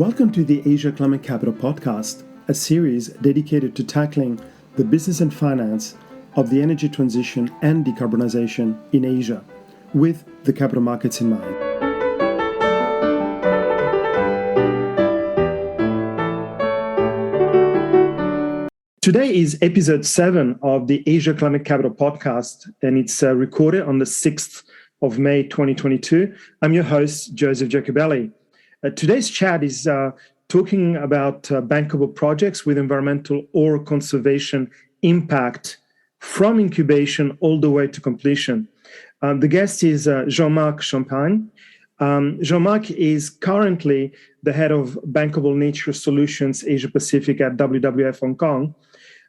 Welcome to the Asia Climate Capital Podcast, a series dedicated to tackling the business and finance of the energy transition and decarbonization in Asia, with the capital markets in mind. Today is episode 7 of the Asia Climate Capital Podcast, and it's recorded on the 6th of May 2022. I'm your host, Joseph Giacobelli. Today's chat is talking about bankable projects with environmental or conservation impact from incubation all the way to completion. The guest is Jean-Marc Champagne. Jean-Marc is currently the head of Bankable Nature Solutions Asia Pacific at WWF Hong Kong.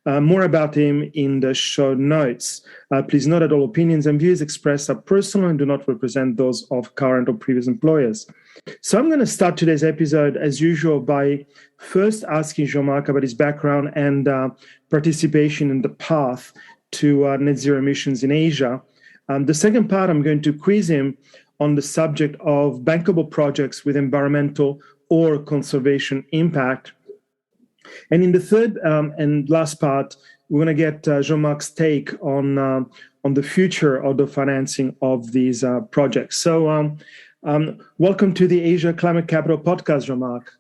More about him in the show notes. Please note that all opinions and views expressed are personal and do not represent those of current or previous employers. So I'm going to start today's episode, as usual, by first asking Jean-Marc about his background and participation in the path to net zero emissions in Asia. The second part, I'm going to quiz him on the subject of bankable projects with environmental or conservation impact. And in the third and last part, we're going to get Jean-Marc's take on the future of the financing of these projects. So welcome to the Asia Climate Capital Podcast, Jean-Marc.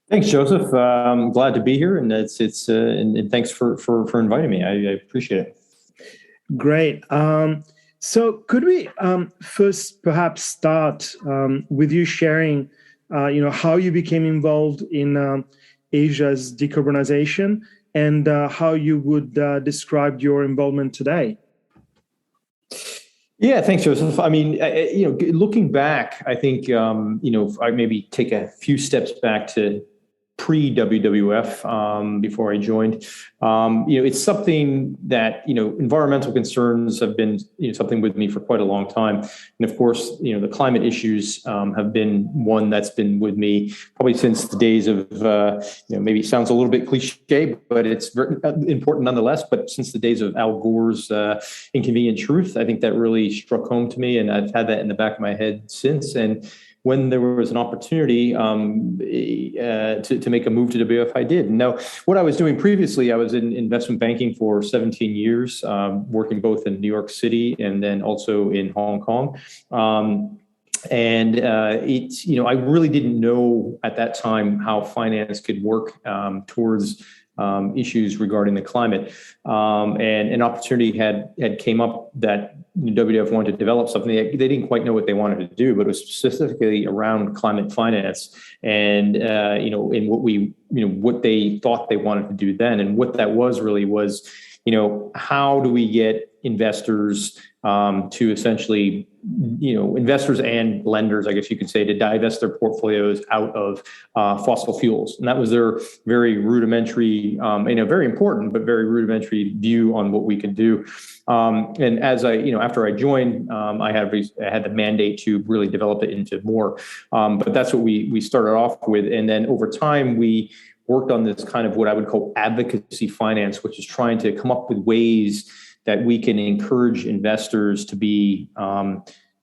Thanks, Joseph. I'm glad to be here, and and thanks for inviting me. I appreciate it. Great. So could we first perhaps start with you sharing, how you became involved in Asia's decarbonization and how you would describe your involvement today? Yeah, thanks, Joseph. I mean, looking back, I think, I maybe take a few steps back to pre-WWF before I joined. It's something that, environmental concerns have been something with me for quite a long time. And of course, the climate issues have been one that's been with me probably since the days of, maybe it sounds a little bit cliche, but it's very important nonetheless. But since the days of Al Gore's Inconvenient Truth, I think that really struck home to me. And I've had that in the back of my head since. And when there was an opportunity to make a move to WWF, I did. Now, what I was doing previously, I was in investment banking for 17 years, working both in New York City and then also in Hong Kong. I really didn't know at that time how finance could work towards issues regarding the climate. And an opportunity had came up that WWF wanted to develop something. They didn't quite know what they wanted to do, but it was specifically around climate finance and, in what they thought they wanted to do then. And what that was really was, how do we get investors to essentially, investors and lenders, I guess you could say, to divest their portfolios out of fossil fuels. And that was their very rudimentary, very important, but very rudimentary view on what we could do. And as after I joined, I had the mandate to really develop it into more. But that's what we started off with. And then over time, we worked on this kind of what I would call advocacy finance, which is trying to come up with ways that we can encourage investors to be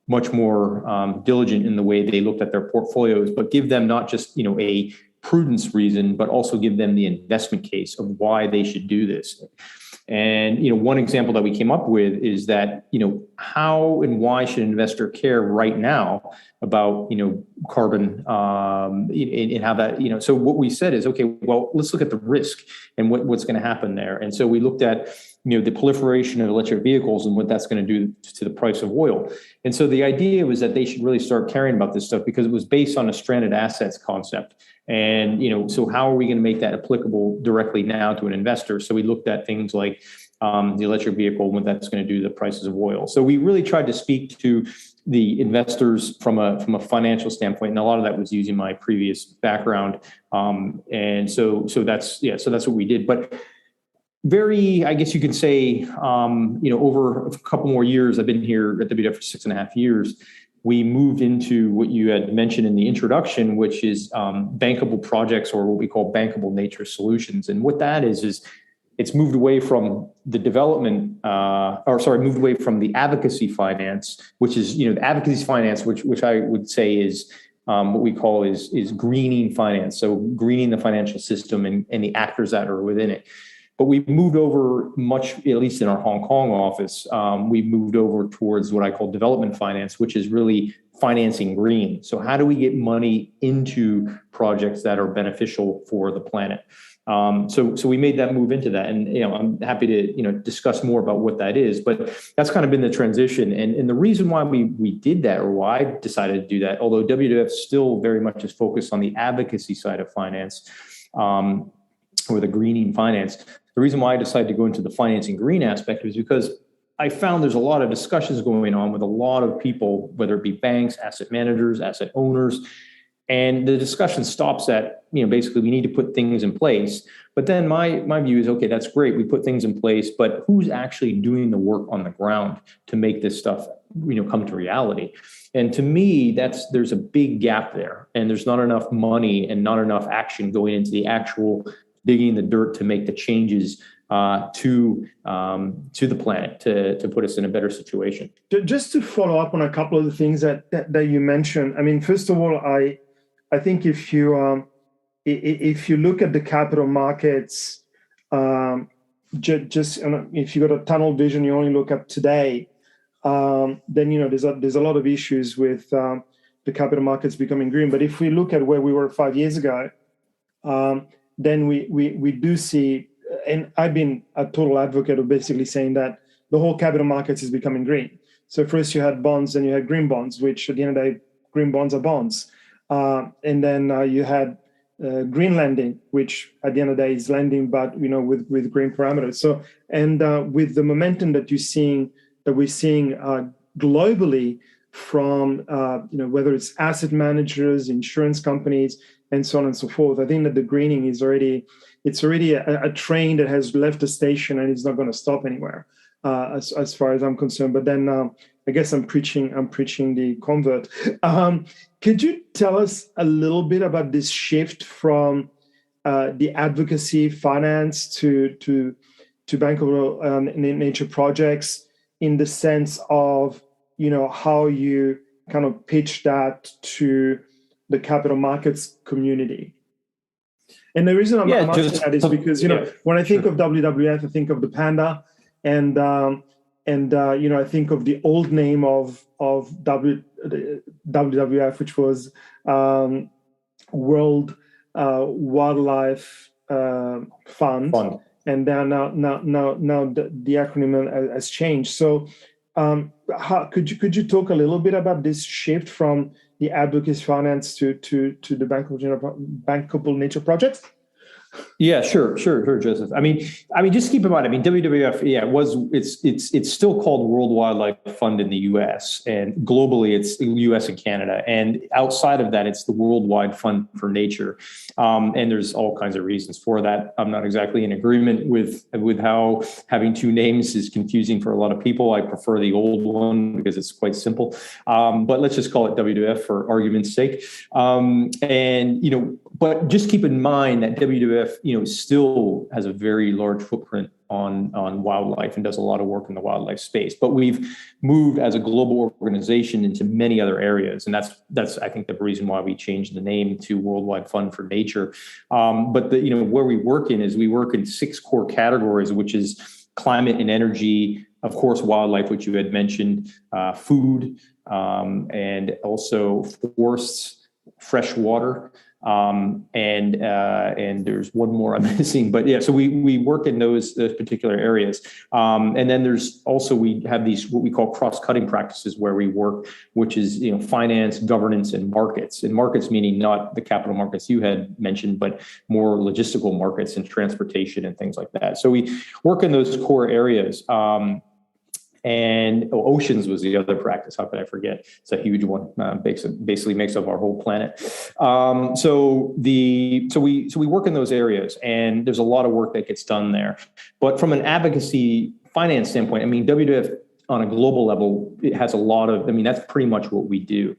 much more diligent in the way they looked at their portfolios, but give them not just a prudence reason, but also give them the investment case of why they should do this. And one example that we came up with is that how and why should an investor care right now about carbon and how that so what we said is, okay, well, let's look at the risk and what's going to happen there. And so we looked at the proliferation of electric vehicles and what that's going to do to the price of oil. And so the idea was that they should really start caring about this stuff because it was based on a stranded assets concept. And, so how are we going to make that applicable directly now to an investor? So we looked at things like the electric vehicle and what that's going to do to the prices of oil. So we really tried to speak to the investors from a financial standpoint. And a lot of that was using my previous background. And so that's what we did. But very, I guess you could say, over a couple more years, I've been here at WWF for 6.5 years. We moved into what you had mentioned in the introduction, which is bankable projects, or what we call Bankable Nature Solutions. And what that is it's moved away from the development, moved away from the advocacy finance, which is, the advocacy finance, which I would say is what we call is greening finance. So greening the financial system and the actors that are within it. But we've moved over much, at least in our Hong Kong office, we've moved over towards what I call development finance, which is really financing green. So how do we get money into projects that are beneficial for the planet? So we made that move into that, and I'm happy to discuss more about what that is. But that's kind of been the transition, and the reason why we did that, or why I decided to do that, although WWF still very much is focused on the advocacy side of finance, or the greening finance. The reason why I decided to go into the financing green aspect was because I found there's a lot of discussions going on with a lot of people, whether it be banks, asset managers, asset owners, and the discussion stops at, basically we need to put things in place. But then my view is, okay, that's great. We put things in place, but who's actually doing the work on the ground to make this stuff, come to reality? And to me, there's a big gap there, and there's not enough money and not enough action going into the actual digging the dirt to make the changes to the planet to put us in a better situation. Just to follow up on a couple of the things that you mentioned. I mean, first of all, I think if you look at the capital markets, just if you got a tunnel vision, you only look at today, then there's a lot of issues with the capital markets becoming green. But if we look at where we were 5 years ago, then we do see, and I've been a total advocate of basically saying that the whole capital markets is becoming green. So first you had bonds, and you had green bonds, which at the end of the day, green bonds are bonds. And then you had green lending, which at the end of the day is lending, but with green parameters. So with the momentum that we're seeing globally from whether it's asset managers, insurance companies, and so on and so forth, I think that the greening is already a train that has left the station and it's not going to stop anywhere, as far as I'm concerned. But then I guess I'm preaching the convert. Could you tell us a little bit about this shift from the advocacy finance to bankable nature projects, in the sense of how you kind of pitch that to the capital markets community? And the reason I'm asking that is because when I think of WWF, I think of the panda, and I think of the old name of WWF, which was World Wildlife Fund, and then now the acronym has changed. So, could you talk a little bit about this shift from the advocacy finance to the bankable nature projects? Yeah, sure, Joseph. I mean, just keep in mind. I mean, WWF, it's still called World Wildlife Fund in the U.S. and globally, it's the U.S. and Canada. And outside of that, it's the Worldwide Fund for Nature. And there's all kinds of reasons for that. I'm not exactly in agreement with how having two names is confusing for a lot of people. I prefer the old one because it's quite simple. But let's just call it WWF for argument's sake. But just keep in mind that WWF, still has a very large footprint on wildlife and does a lot of work in the wildlife space. But we've moved as a global organization into many other areas, and that's I think the reason why we changed the name to Worldwide Fund for Nature. But where we work in 6 core categories, which is climate and energy, of course, wildlife, which you had mentioned, food, and also forests, fresh water. And there's one more I'm missing, but yeah, so we work in those particular areas. And then there's also, we have these, what we call cross-cutting practices where we work, which is, finance, governance, and markets meaning not the capital markets you had mentioned, but more logistical markets and transportation and things like that. So we work in those core areas. And oceans was the other practice. How could I forget? It's a huge one. Basically makes up our whole planet. So we work in those areas, and there's a lot of work that gets done there. But from an advocacy finance standpoint, I mean, WWF on a global level, it has a lot of. I mean, that's pretty much what we do.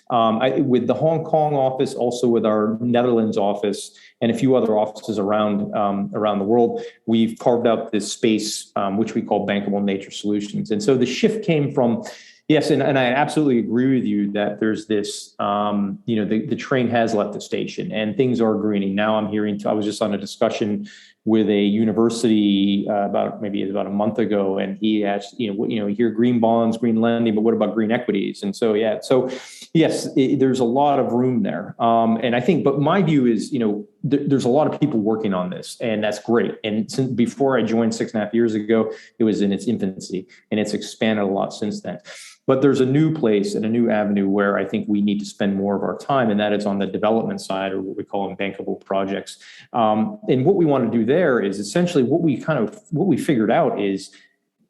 With the Hong Kong office, also with our Netherlands office, and a few other offices around the world, we've carved out this space, which we call Bankable Nature Solutions. And so the shift came from, Yes, and I absolutely agree with you that there's this, the train has left the station and things are greening. Now I was just on a discussion with a university about a month ago, and he asked, you hear green bonds, green lending, but what about green equities? And so, yes, there's a lot of room there. And I think, but my view is, there's a lot of people working on this, and that's great. And since before I joined 6.5 years ago, it was in its infancy, and it's expanded a lot since then. But there's a new place and a new avenue where I think we need to spend more of our time, and that is on the development side, or what we call bankable projects. And what we want to do there is essentially what we figured out is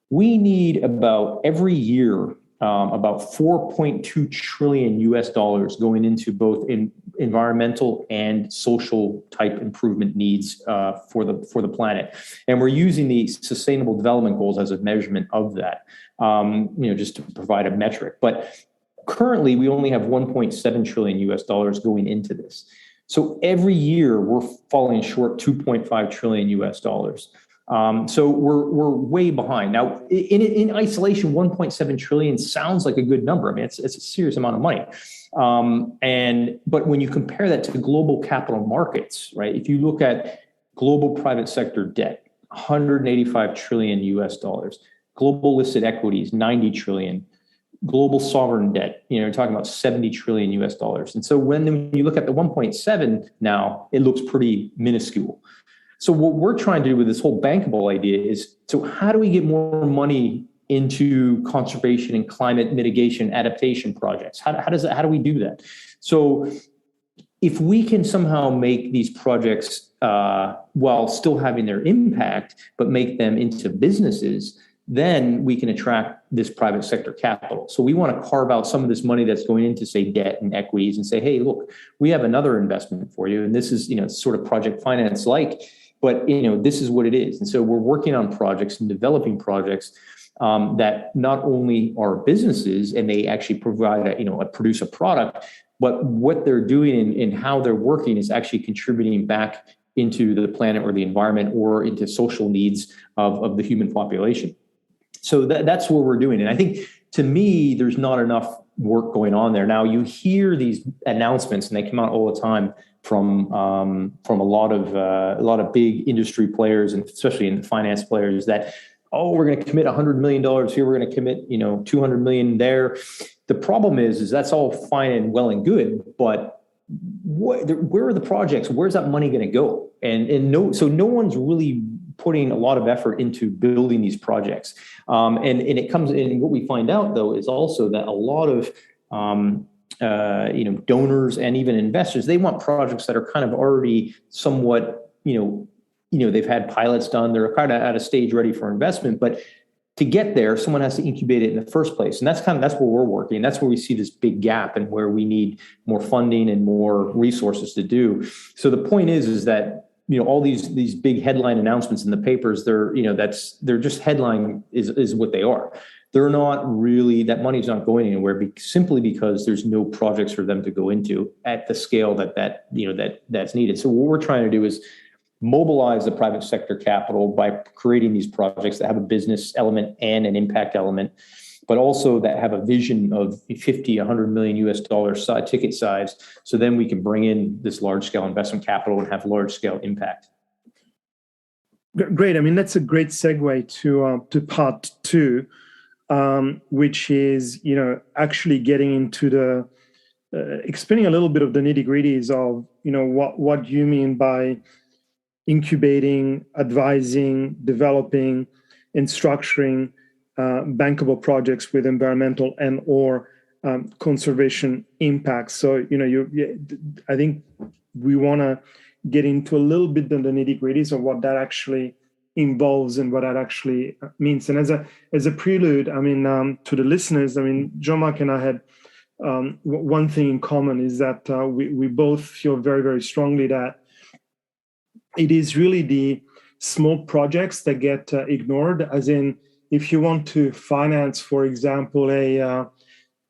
we need about every year about 4.2 trillion US dollars going into both environmental and social type improvement needs for the planet. And we're using the Sustainable Development Goals as a measurement of that, just to provide a metric. But currently, we only have 1.7 trillion US dollars going into this. So every year, we're falling short 2.5 trillion US dollars. So we're way behind. Now, in isolation, 1.7 trillion sounds like a good number. I mean, it's a serious amount of money. But when you compare that to global capital markets, right? If you look at global private sector debt, 185 trillion US dollars, global listed equities, 90 trillion, global sovereign debt, you're talking about 70 trillion US dollars. And so when you look at the 1.7 now, it looks pretty minuscule. So what we're trying to do with this whole bankable idea is, so how do we get more money into conservation and climate mitigation adaptation projects? How do we do that? So if we can somehow make these projects while still having their impact, but make them into businesses, then we can attract this private sector capital. So we want to carve out some of this money that's going into, say, debt and equities and say, hey, look, we have another investment for you. And this is, sort of project finance like, but, this is what it is. And so we're working on projects and developing projects that not only are businesses and they actually provide, produce a product, but what they're doing and how they're working is actually contributing back into the planet or the environment or into social needs of the human population. So that's what we're doing. And I think, to me, there's not enough work going on there. Now, you hear these announcements, and they come out all the time from a lot of big industry players, and especially in the finance players, that, we're going to commit $100 million here, we're going to commit, $200 million there. The problem is that's all fine and well and good, but where are the projects? Where's that money going to go? So no one's really putting a lot of effort into building these projects. And it comes in, what we find out, though, is also that a lot of donors and even investors, they want projects that are kind of already somewhat, they've had pilots done, they're kind of at a stage ready for investment, but to get there, someone has to incubate it in the first place. And that's where we're working. That's where we see this big gap and where we need more funding and more resources to do. So the point is that, all these big headline announcements in the papers, they're just headline is what they are. They're not really, that money's not going anywhere simply because there's no projects for them to go into at the scale that's needed. So what we're trying to do is mobilize the private sector capital by creating these projects that have a business element and an impact element, but also that have a vision of 50, 100 million US dollars ticket size. So then we can bring in this large scale investment capital and have large scale impact. Great. I mean, that's a great segue to part two, which is, actually getting into the explaining a little bit of the nitty gritties of, what you mean by incubating, advising, developing, and structuring bankable projects with environmental and or conservation impacts. So, I think we want to get into a little bit of the nitty gritties of what that actually involves and what that actually means. And as a prelude, to the listeners, Jean-Marc and I had one thing in common is that we both feel very, very strongly that it is really the small projects that get ignored, as in, if you want to finance, for example, a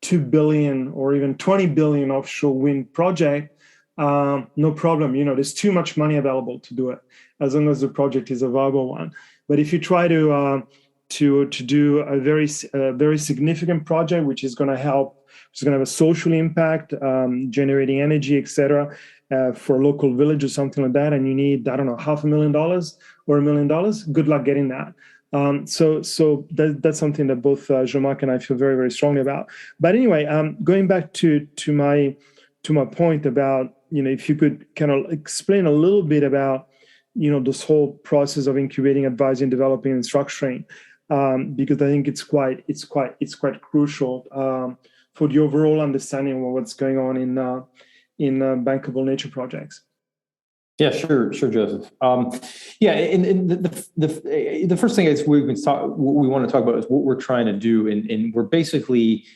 2 billion or even 20 billion offshore wind project, no problem. There's too much money available to do it, as long as the project is a viable one. But if you try to to do a very significant project, which is going to help, which is going to have a social impact, generating energy, etc., for a local village or something like that, and you need, I don't know, $500,000 or $1 million. Good luck getting that. So that's something that both Jean-Marc and I feel very, very strongly about. But anyway, going back to my point about, if you could kind of explain a little bit about, this whole process of incubating, advising, developing, and structuring, because I think it's quite crucial for the overall understanding of what's going on in bankable nature projects. Yeah, sure, Joseph. And the first thing is we want to talk about is what we're trying to do, and we're basically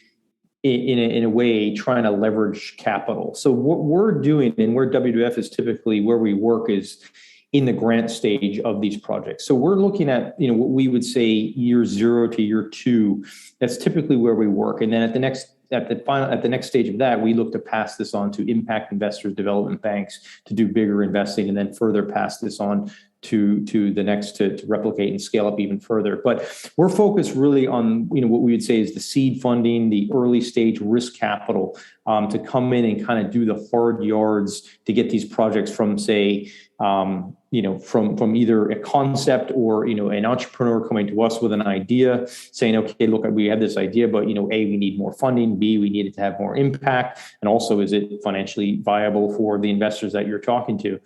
in a way trying to leverage capital. So what we're doing, and where WWF is typically where we work, is in the grant stage of these projects. So we're looking at what we would say year 0 to year 2. That's typically where we work, and then at the next stage of that, we look to pass this on to impact investors, development banks, to do bigger investing, and then further pass this on to the next to replicate and scale up even further. But we're focused really on what we would say is the seed funding, the early stage risk capital, to come in and kind of do the hard yards to get these projects from, say, from either a concept or an entrepreneur coming to us with an idea, saying, okay, look, we have this idea, but A, we need more funding, B, we need it to have more impact, and also, is it financially viable for the investors that you're talking to?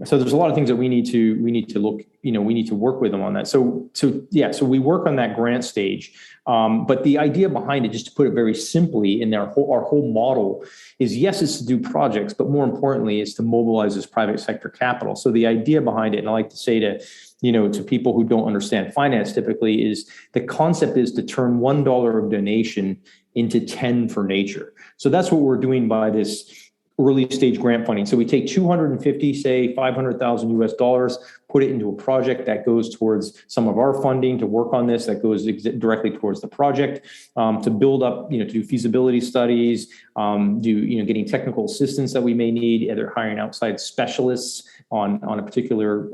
So there's a lot of things that we need to look, we need to work with them on that. So we work on that grant stage. But the idea behind it, just to put it very simply, in our whole model is, yes, it's to do projects, but more importantly, is to mobilize this private sector capital. So the idea behind it, and I like to say to people who don't understand finance typically, is the concept is to turn $1 of donation into 10 for nature. So that's what we're doing by this early stage grant funding. So we take 250, say $500,000 US, put it into a project that goes towards some of our funding to work on this, that goes directly towards the project, to build up, to do feasibility studies, getting technical assistance that we may need, either hiring outside specialists on a particular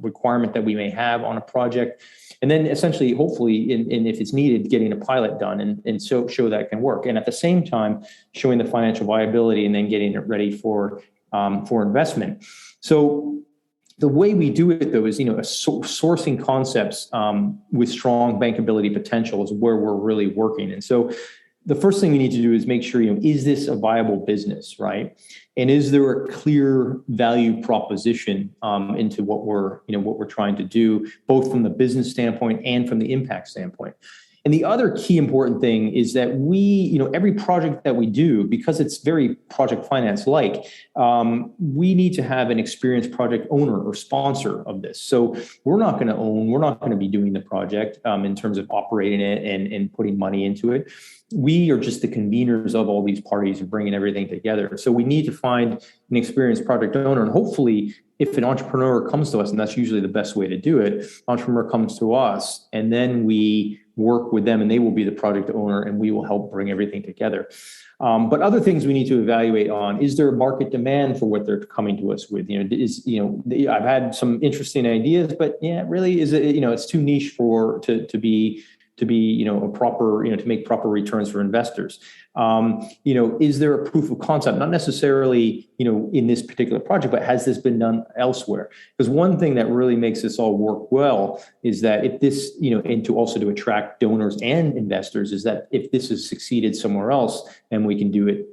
requirement that we may have on a project. And then essentially, hopefully, and if it's needed, getting a pilot done and show that it can work. And at the same time, showing the financial viability and then getting it ready for investment. So the way we do it, though, is, sourcing concepts with strong bankability potential is where we're really working. And so the first thing we need to do is make sure, is this a viable business, right? And is there a clear value proposition into what we're trying to do, both from the business standpoint and from the impact standpoint? And the other key important thing is that we, every project that we do, because it's very project finance-like, we need to have an experienced project owner or sponsor of this. So we're not going to be doing the project in terms of operating it and putting money into it. We are just the conveners of all these parties and bringing everything together. So we need to find an experienced project owner, and hopefully, if an entrepreneur comes to us, and that's usually the best way to do it, entrepreneur comes to us, and then we work with them, and they will be the project owner, and we will help bring everything together. But other things we need to evaluate on: is there market demand for what they're coming to us with? I've had some interesting ideas, but really, is it? It's too niche to be a proper, to make proper returns for investors. Is there a proof of concept? Not necessarily, in this particular project, but has this been done elsewhere? Because one thing that really makes this all work well is that if this, and to attract donors and investors, is that if this has succeeded somewhere else, then we can do it,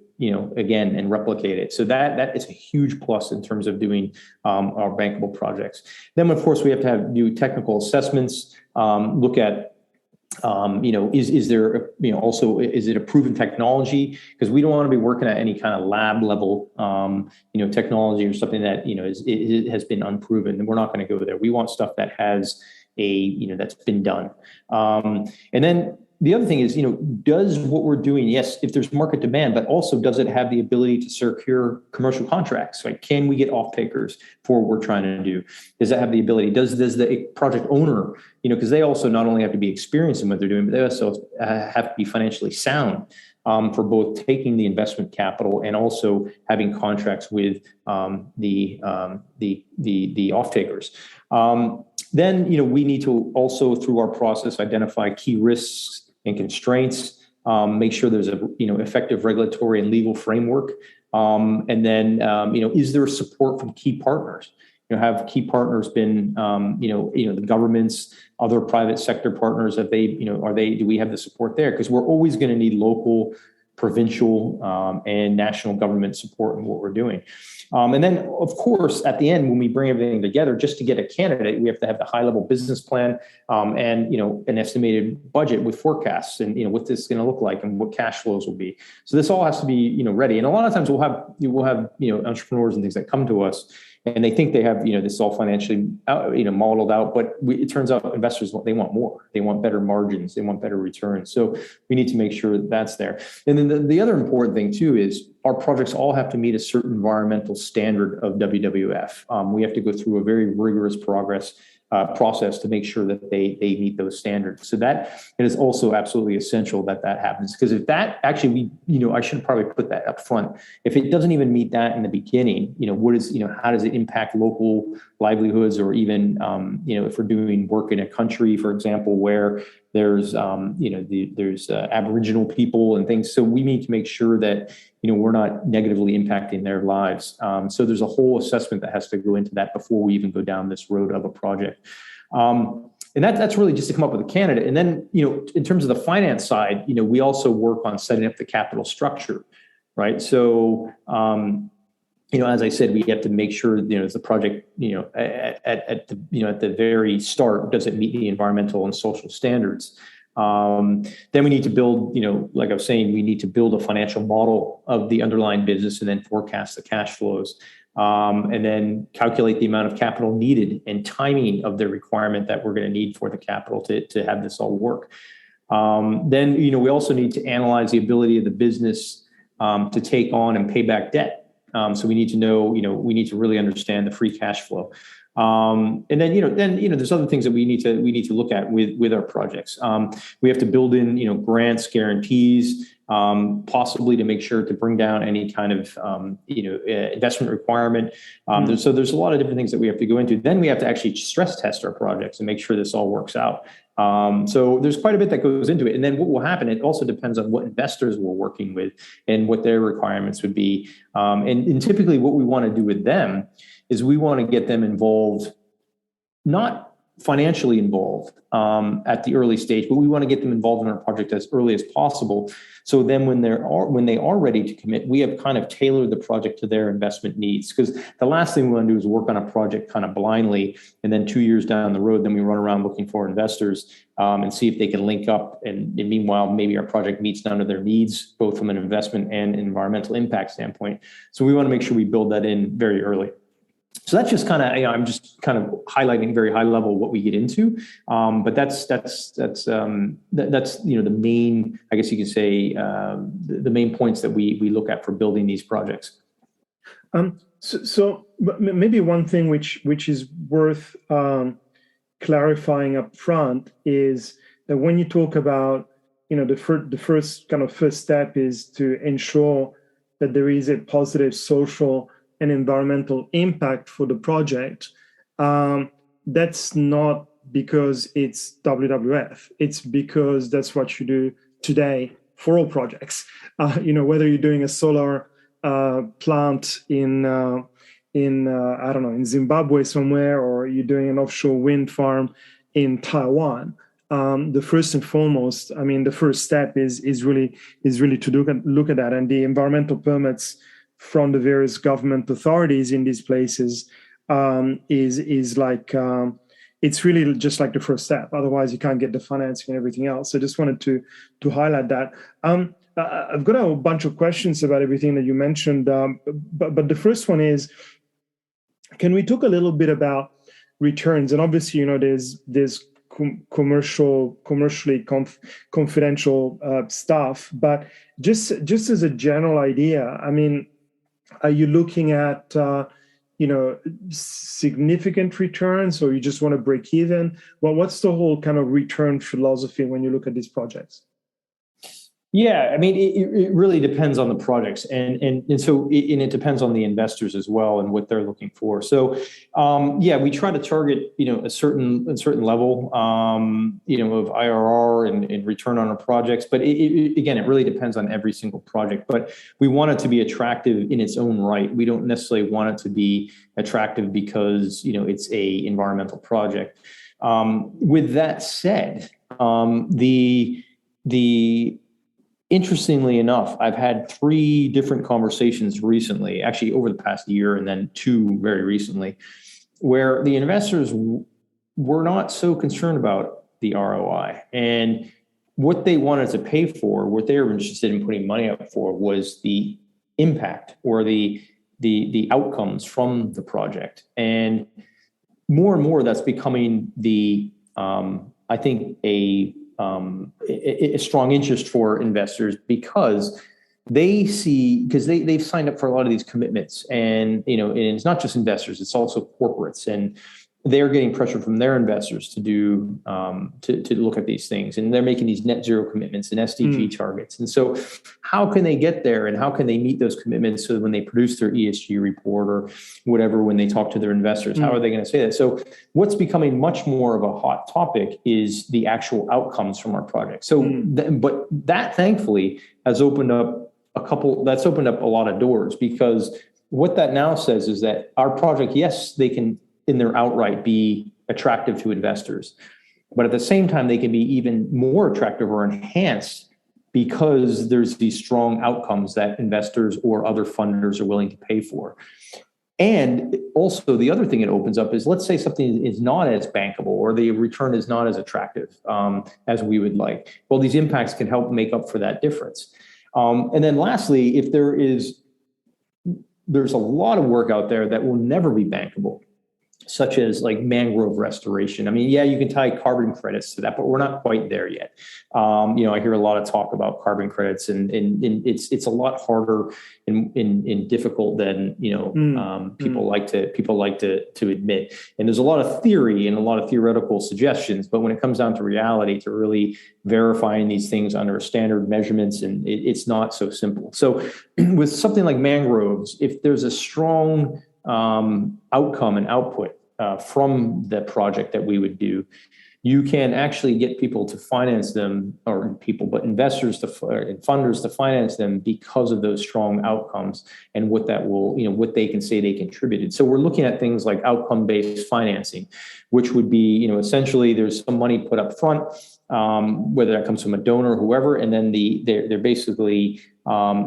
again, and replicate it. So that is a huge plus in terms of doing our bankable projects. Then, of course, we have to do technical assessments, look at is there, is it a proven technology? Because we don't want to be working at any kind of lab level, technology or something that, it has been unproven, and we're not going to go there. We want stuff that has that's been done. And then the other thing is, does what we're doing, yes, if there's market demand, but also does it have the ability to secure commercial contracts? Like, can we get off-takers for what we're trying to do? Does that have the ability? Does the project owner, because they also not only have to be experienced in what they're doing, but they also have to be financially sound for both taking the investment capital and also having contracts with the off-takers. Then, we need to also, through our process, identify key risks and constraints, make sure there's a, effective regulatory and legal framework. And then, is there support from key partners? Have key partners been, the governments, other private sector partners, have they, do we have the support there? Because we're always going to need local, provincial, and national government support in what we're doing. And then, of course, at the end, when we bring everything together, just to get a candidate, we have to have the high-level business plan, and an estimated budget with forecasts, and what this is going to look like and what cash flows will be. So this all has to be ready. And a lot of times we'll have entrepreneurs and things that come to us, and they think they have this all financially modeled out, but it turns out investors they want more. They want better margins. They want better returns. So we need to make sure that's there. And then the other important thing too is our projects all have to meet a certain environmental standard of WWF. We have to go through a very rigorous process to make sure that they meet those standards. So that it is also absolutely essential that happens, because if that actually I should probably put that up front. If it doesn't even meet that in the beginning, how does it impact local livelihoods, or even if we're doing work in a country, for example, where there's there's Aboriginal people and things. So we need to make sure that we're not negatively impacting their lives. So there's a whole assessment that has to go into that before we even go down this road of a project. And that's really just to come up with a candidate. And then, in terms of the finance side, we also work on setting up the capital structure, right? So, as I said, we have to make sure, the project, at the very start, does it meet the environmental and social standards? Then we need to build, like I was saying, we need to build a financial model of the underlying business and then forecast the cash flows, and then calculate the amount of capital needed and timing of the requirement that we're going to need for the capital to have this all work. Then, we also need to analyze the ability of the business to take on and pay back debt. So we need to know, we need to really understand the free cash flow. And then, there's other things that we need to look at with our projects. We have to build in, grants, guarantees, possibly to make sure to bring down any kind of, investment requirement. So there's a lot of different things that we have to go into. Then we have to actually stress test our projects and make sure this all works out. So there's quite a bit that goes into it. And then what will happen, it also depends on what investors we're working with and what their requirements would be. And typically what we want to do with them is we want to get them involved, not financially involved at the early stage, but we want to get them involved in our project as early as possible. So then when they are ready to commit, we have kind of tailored the project to their investment needs. Because the last thing we want to do is work on a project kind of blindly, and then 2 years down the road, then we run around looking for investors and see if they can link up. And meanwhile, maybe our project meets none of their needs, both from an investment and environmental impact standpoint. So we want to make sure we build that in very early. So that's just kind of, I'm just kind of highlighting very high level what we get into, but that's the main, I guess you could say, the main points that we look at for building these projects. So maybe one thing which is worth clarifying up front is that when you talk about, the first step is to ensure that there is a positive social and environmental impact for the project. That's not because it's WWF. It's because that's what you do today for all projects. Whether you're doing a solar plant in Zimbabwe somewhere, or you're doing an offshore wind farm in Taiwan. The first and foremost, the first step is really to look at that, and the environmental permits from the various government authorities in these places is like it's really just like the first step. Otherwise, you can't get the financing and everything else. So I just wanted to highlight that. I've got a bunch of questions about everything that you mentioned, but the first one is, can we talk a little bit about returns? And obviously, there's commercially confidential stuff, but just as a general idea, are you looking at significant returns, or you just want to break even? Well, what's the whole kind of return philosophy when you look at these projects? Yeah, I mean, it really depends on the projects, and so it depends on the investors as well and what they're looking for. So, yeah, we try to target a certain level of IRR and return on our projects, but again, it really depends on every single project. But we want it to be attractive in its own right. We don't necessarily want it to be attractive because it's a environmental project. With that said, the interestingly enough, I've had 3 different conversations recently, actually over the past year, and then 2 very recently, where the investors were not so concerned about the ROI. And what they wanted to pay for, what they were interested in putting money up for, was the impact or the outcomes from the project. And more that's becoming I think a strong interest for investors because they've signed up for a lot of these commitments, and and it's not just investors, it's also corporates, and they're getting pressure from their investors to do to look at these things, and they're making these net zero commitments and SDG targets. And so how can they get there, and how can they meet those commitments so that when they produce their ESG report or whatever, when they talk to their investors, how are they going to say that? So what's becoming much more of a hot topic is the actual outcomes from our project. So but that thankfully has opened up a lot of doors, because what that now says is that our project, yes, they can in their outright be attractive to investors, but at the same time, they can be even more attractive or enhanced because there's these strong outcomes that investors or other funders are willing to pay for. And also the other thing it opens up is, let's say something is not as bankable or the return is not as attractive as we would like. Well, these impacts can help make up for that difference. And then lastly, if there's a lot of work out there that will never be bankable, such as like mangrove restoration. I mean, yeah, you can tie carbon credits to that, but we're not quite there yet. I hear a lot of talk about carbon credits, and it's a lot harder and difficult than people like to admit. And there's a lot of theory and a lot of theoretical suggestions, but when it comes down to reality, to really verifying these things under standard measurements, and it's not so simple. So with something like mangroves, if there's a strong outcome and output from the project that we would do, you can actually get people to finance them, but investors and funders to finance them because of those strong outcomes and what that will, what they can say they contributed. So we're looking at things like outcome-based financing, which would be, essentially there's some money put up front, whether that comes from a donor or whoever, and then they're basically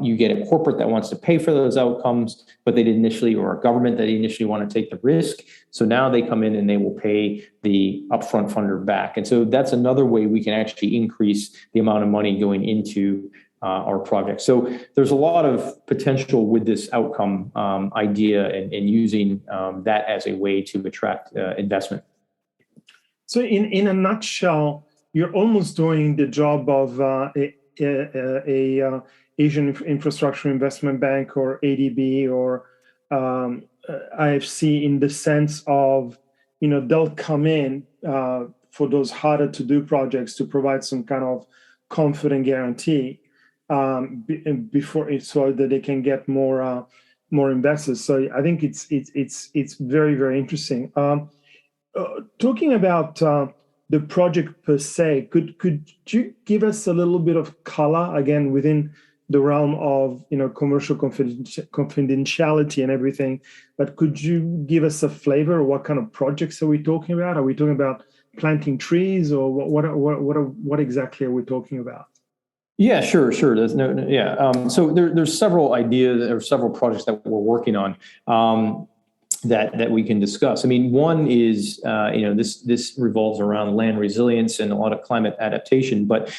you get a corporate that wants to pay for those outcomes, but they didn't initially, or a government that initially want to take the risk. So now they come in and they will pay the upfront funder back. And so that's another way we can actually increase the amount of money going into our project. So there's a lot of potential with this outcome idea and using that as a way to attract investment. So in a nutshell, you're almost doing the job of a Asian Infrastructure Investment Bank or ADB or IFC, in the sense of, they'll come in for those harder to do projects to provide some kind of confident guarantee before so that they can get more investors. So I think it's very, very interesting. Talking about the project per se, could you give us a little bit of color, again, within the realm of commercial confidentiality and everything, but could you give us a flavor of what kind of projects are we talking about? Are we talking about planting trees, or what exactly are we talking about? Yeah, sure. There's so there's several ideas or several projects that we're working on that we can discuss. I mean, one is this revolves around land resilience and a lot of climate adaptation, but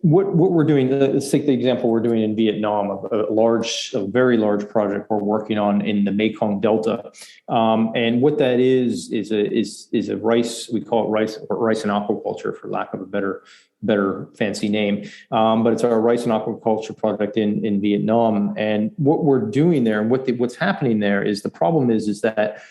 what we're doing, let's take the example we're doing in Vietnam, a very large project we're working on in the Mekong Delta, and what that is a rice, we call it rice and aquaculture for lack of a better fancy name, but it's our rice and aquaculture project in Vietnam. And what we're doing there, and what's happening there is, the problem is that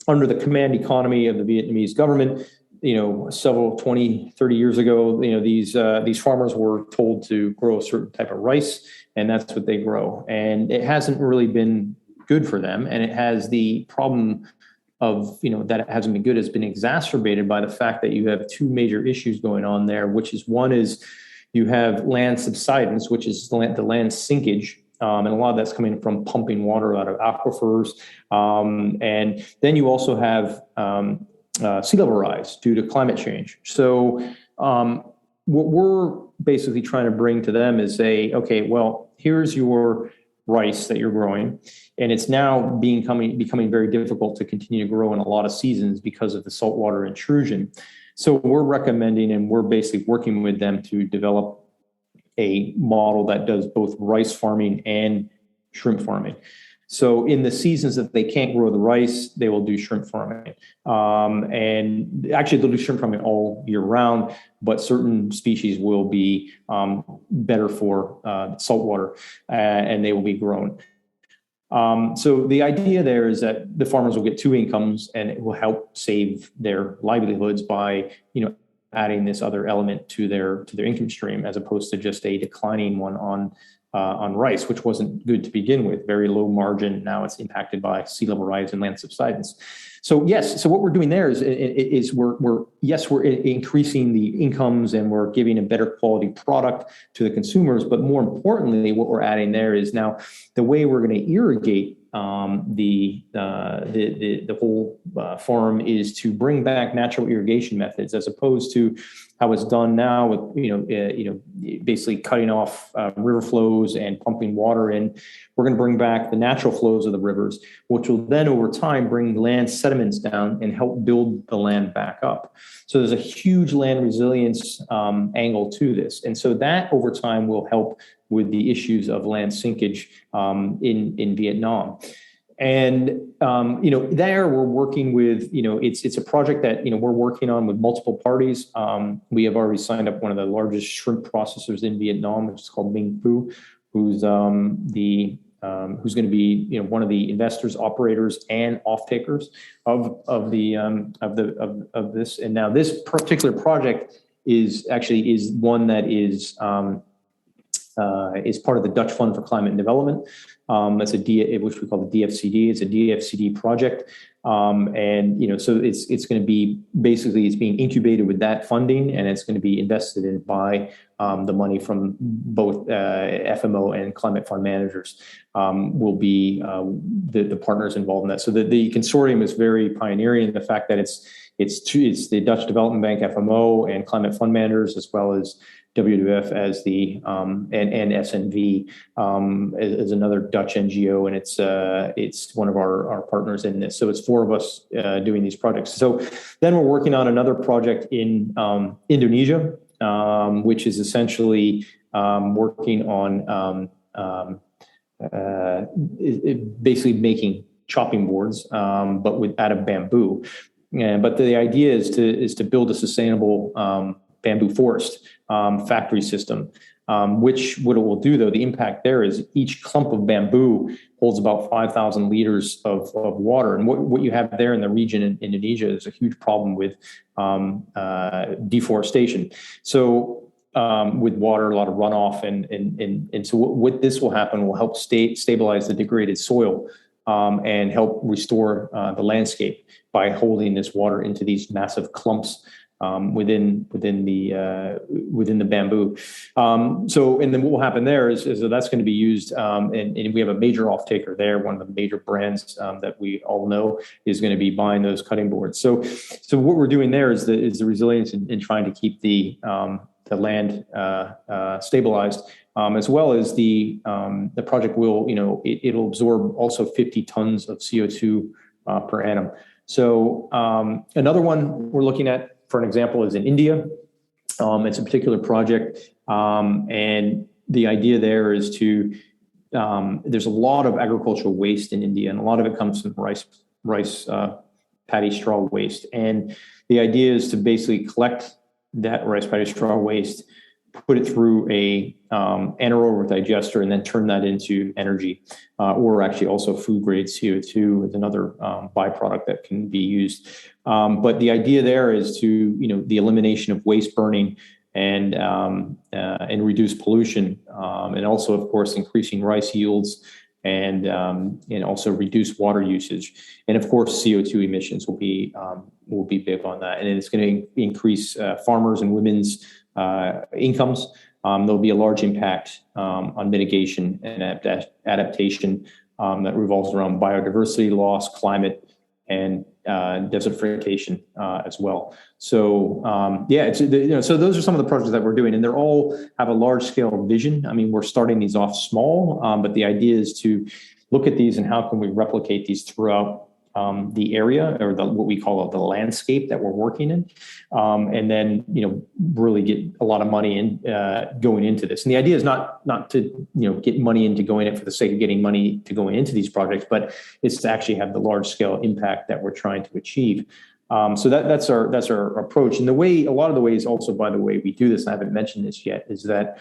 under the command economy of the Vietnamese government, several 20, 30 years ago, these farmers were told to grow a certain type of rice, and that's what they grow. And it hasn't really been good for them. And it has the problem of, that it hasn't been good has been exacerbated by the fact that you have two major issues going on there, which is one is you have land subsidence, which is the land sinkage. And a lot of that's coming from pumping water out of aquifers. And then you also have sea level rise due to climate change. So what we're basically trying to bring to them is say, okay, well, here's your rice that you're growing, and it's now becoming very difficult to continue to grow in a lot of seasons because of the saltwater intrusion. So we're recommending, and we're basically working with them to develop a model that does both rice farming and shrimp farming. So in the seasons that they can't grow the rice, they will do shrimp farming. And actually they'll do shrimp farming all year round, but certain species will be better for saltwater, and they will be grown. So the idea there is that the farmers will get two incomes, and it will help save their livelihoods by, adding this other element to their income stream, as opposed to just a declining one on rice, which wasn't good to begin with, very low margin. Now it's impacted by sea level rise and land subsidence. So yes, so what we're doing there is we're increasing the incomes, and we're giving a better quality product to the consumers. But more importantly, what we're adding there is now the way we're going to irrigate the whole farm is to bring back natural irrigation methods, as opposed to how it's done now with basically cutting off river flows and pumping water in. We're going to bring back the natural flows of the rivers, which will then over time bring land sediments down and help build the land back up. So there's a huge land resilience angle to this, and so that over time will help with the issues of land sinkage in Vietnam. And there we're working with, it's a project that we're working on with multiple parties. We have already signed up one of the largest shrimp processors in Vietnam, which is called Minh Phu, who's going to be one of the investors, operators, and off-takers of this. And now this particular project is one that is part of the Dutch Fund for Climate and Development. That's which we call the DFCD. It's a DFCD project, and so it's going to be basically it's being incubated with that funding, and it's going to be invested in by the money from both FMO and climate fund managers will be the partners involved in that. So the consortium is very pioneering in the fact that it's the Dutch Development Bank, FMO, and climate fund managers, as well as WWF as the and SNV is another Dutch NGO, and it's one of our partners in this. So it's four of us doing these projects. So then we're working on another project in Indonesia, which is essentially working on basically making chopping boards, but out of bamboo. But the idea is to build a sustainable bamboo forest factory system, which what it will do, though, the impact there is each clump of bamboo holds about 5,000 liters of water. And what you have there in the region in Indonesia is a huge problem with deforestation. So with water, a lot of runoff. And so what this will happen will help stabilize the degraded soil and help restore the landscape by holding this water into these massive clumps within the bamboo. So, and then what will happen there is that that's going to be used, and we have a major off-taker there. One of the major brands that we all know is going to be buying those cutting boards. So what we're doing there is the resilience in trying to keep the land stabilized, as well as the project will, it'll absorb also 50 tons of CO2 per annum. So another one we're looking at, for an example, is in India. It's a particular project, and the idea there is to there's a lot of agricultural waste in India, and a lot of it comes from rice paddy straw waste. And the idea is to basically collect that rice paddy straw waste, put it through a anaerobic digester, and then turn that into energy, or actually also food grade CO2 is another byproduct that can be used. But the idea there is to, the elimination of waste burning and reduce pollution, and also, of course, increasing rice yields and also reduce water usage. And of course, CO2 emissions will be big on that, and it's going to increase farmers and women's incomes. There'll be a large impact on mitigation and adaptation that revolves around biodiversity loss, climate, and desertification as well. So so those are some of the projects that we're doing, and they're all have a large scale vision. I mean, we're starting these off small, but the idea is to look at these and how can we replicate these throughout the area, or what we call the landscape that we're working in, and then really get a lot of money in going into this. And the idea is not to get money into going in for the sake of getting money to going into these projects, but it's to actually have the large scale impact that we're trying to achieve. So that's our approach. And a lot of the ways also, by the way, we do this, and I haven't mentioned this yet, is that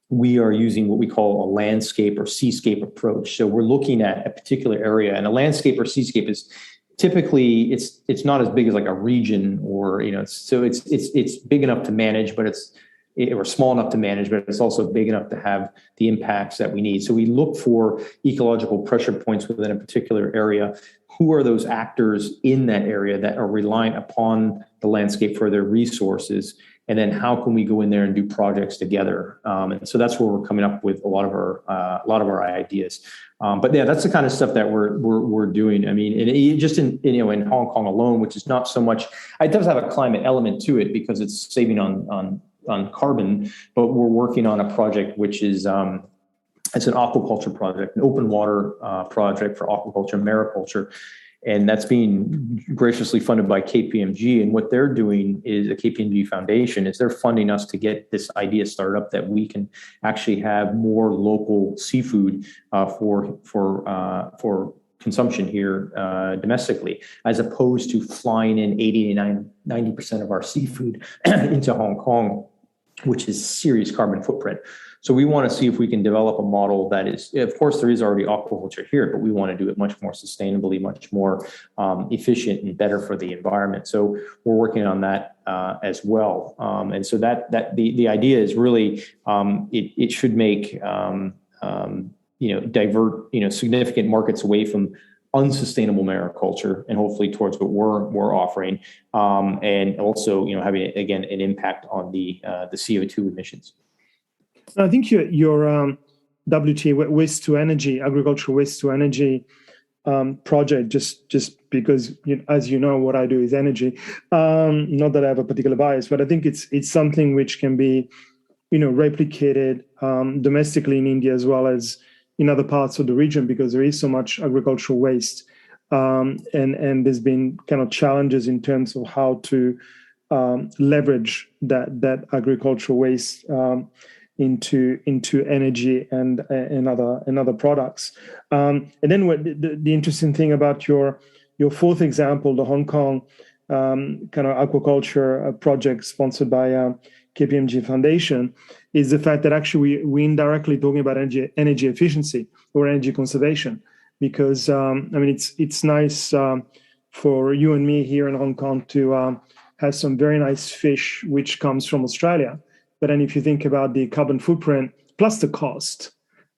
we are using what we call a landscape or seascape approach. So we're looking at a particular area, and a landscape or seascape is typically it's not as big as like a region, or so it's big enough to manage, but or small enough to manage, but it's also big enough to have the impacts that we need. So we look for ecological pressure points within a particular area. Who are those actors in that area that are reliant upon the landscape for their resources? And then how can we go in there and do projects together? And so that's where we're coming up with a lot of our ideas. But yeah, that's the kind of stuff that we're doing. I mean, just in Hong Kong alone, which is not so much. It does have a climate element to it because it's saving on carbon. But we're working on a project which is it's an aquaculture project, an open water project for aquaculture and mariculture. And that's being graciously funded by KPMG. And what they're doing is a KPMG Foundation is they're funding us to get this idea started up that we can actually have more local seafood for consumption here domestically, as opposed to flying in 90% of our seafood into Hong Kong, which is serious carbon footprint. So we want to see if we can develop a model that is, of course, there is already aquaculture here, but we want to do it much more sustainably, much more efficient and better for the environment. So we're working on that as well. And so that the idea is really it should make divert significant markets away from unsustainable mariculture and hopefully towards what we're offering, and also having again an impact on the CO2 emissions. I think your WT waste to energy, agricultural waste to energy project, just because as you know what I do is energy. Not that I have a particular bias, but I think it's something which can be replicated domestically in India as well as in other parts of the region, because there is so much agricultural waste, and there's been kind of challenges in terms of how to leverage that agricultural waste into energy and other products. And then the interesting thing about your fourth example, the Hong Kong kind of aquaculture project sponsored by KPMG Foundation, is the fact that actually we indirectly talking about energy efficiency or energy conservation, because it's nice for you and me here in Hong Kong to have some very nice fish which comes from Australia. But then if you think about the carbon footprint plus the cost,